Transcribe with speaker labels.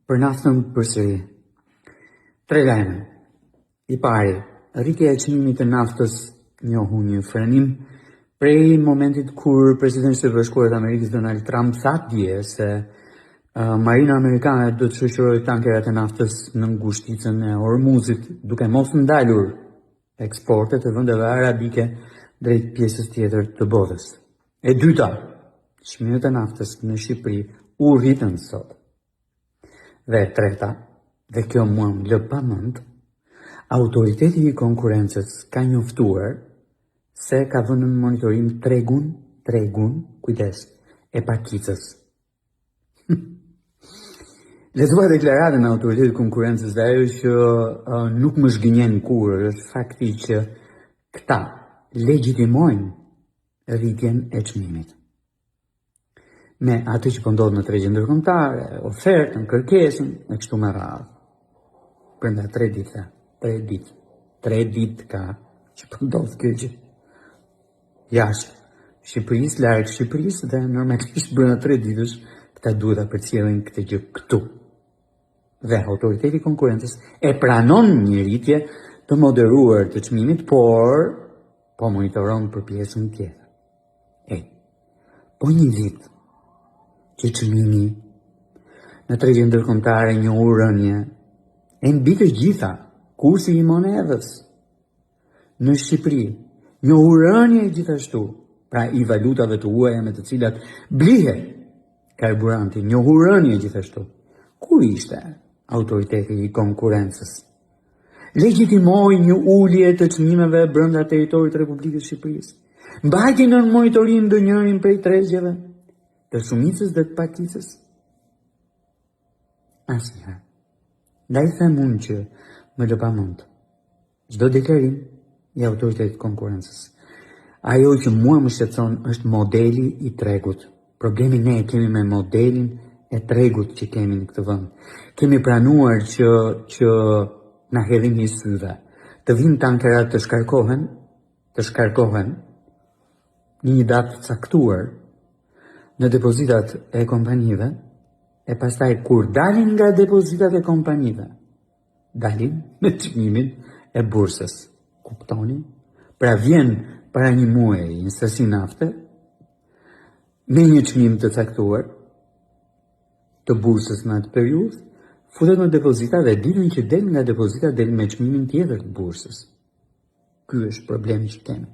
Speaker 1: Për naftën përsëri. 3 lajme. I pari, rritja e çmimit të naftës njohu një frenim prej momentit kur presidenti i Bashkuar të Amerikës Donald Trump tha dje se marina amerikane do të shoqërojë tankerat e naftës në ngushticën e Hormuzit, duke mos ndalur eksportet e vendeve arabike drejt pjesës tjetër të botës. E dyta, çmimet e naftës në Shqipëri u rritën sot. Dhe e treta, dhe kjo mua më lë pamend, autoriteti i konkurrencës ka njoftuar se ka vënë në monitorim tregun, kujdes, e pakicës. Lexova deklaratën e autoritetit të konkurrencës dhe ajo që nuk më zhgënjen kurrë është fakti që këta legjitimojnë rritjen e çmimit. Me atë që po ndodh në tregjen ndërkombëtare, ofertën, kërkesën e kështu me radhë. Brenda 3 ditë ka që po ndodh kjo gjë. Jashtë Shqipërisë, larg Shqipërisë dhe normalisht brenda 3 ditësh këta duhet ta përcjellin këtë gjë këtu. Dhe autoriteti i konkurrencës e pranon një rritje të moderuar të çmimit, por po monitoron për pjesën tjetër. Po një ditë që çmimi në tregjen ndërkombëtare njohu rënje e mbi të gjitha kursi i monedhës në Shqipëri njohu rënje gjithashtu, pra i valutave të huaja me të cilat blihet karburanti njohu rënje gjithashtu. Ku ishte autoriteti i konkurrencës? Legjitimoi një ulje të çmimeve brenda territorit të Republikës së Shqipërisë. Mbajti në monitorim ndonjërin prej tregjeve të shumicës dhe të pakicës? Asnjëherë. Ndaj them unë që më lë pamend çdo deklarim i autoritetit të konkurrencës. Ajo që mua më shqetëson është modeli i tregut. Problemi ne kemi me modelin e tregut që kemi në këtë vend. Kemi pranuar që na hedhin një syve. Të vinë tankerat të shkarkohen në një datë caktuar në depozitat e kompanive, e pastaj kur dalin nga depozitat e kompanive, dalin me çmimin e bursës. Kuptoni? Pra vjen para një muaji një sasi nafte me një çmim të caktuar të bursës në atë periudhë, futet në depozita dhe ditën që del nga depozita del me çmimin tjetër të bursës. Ky është problemi që kemi.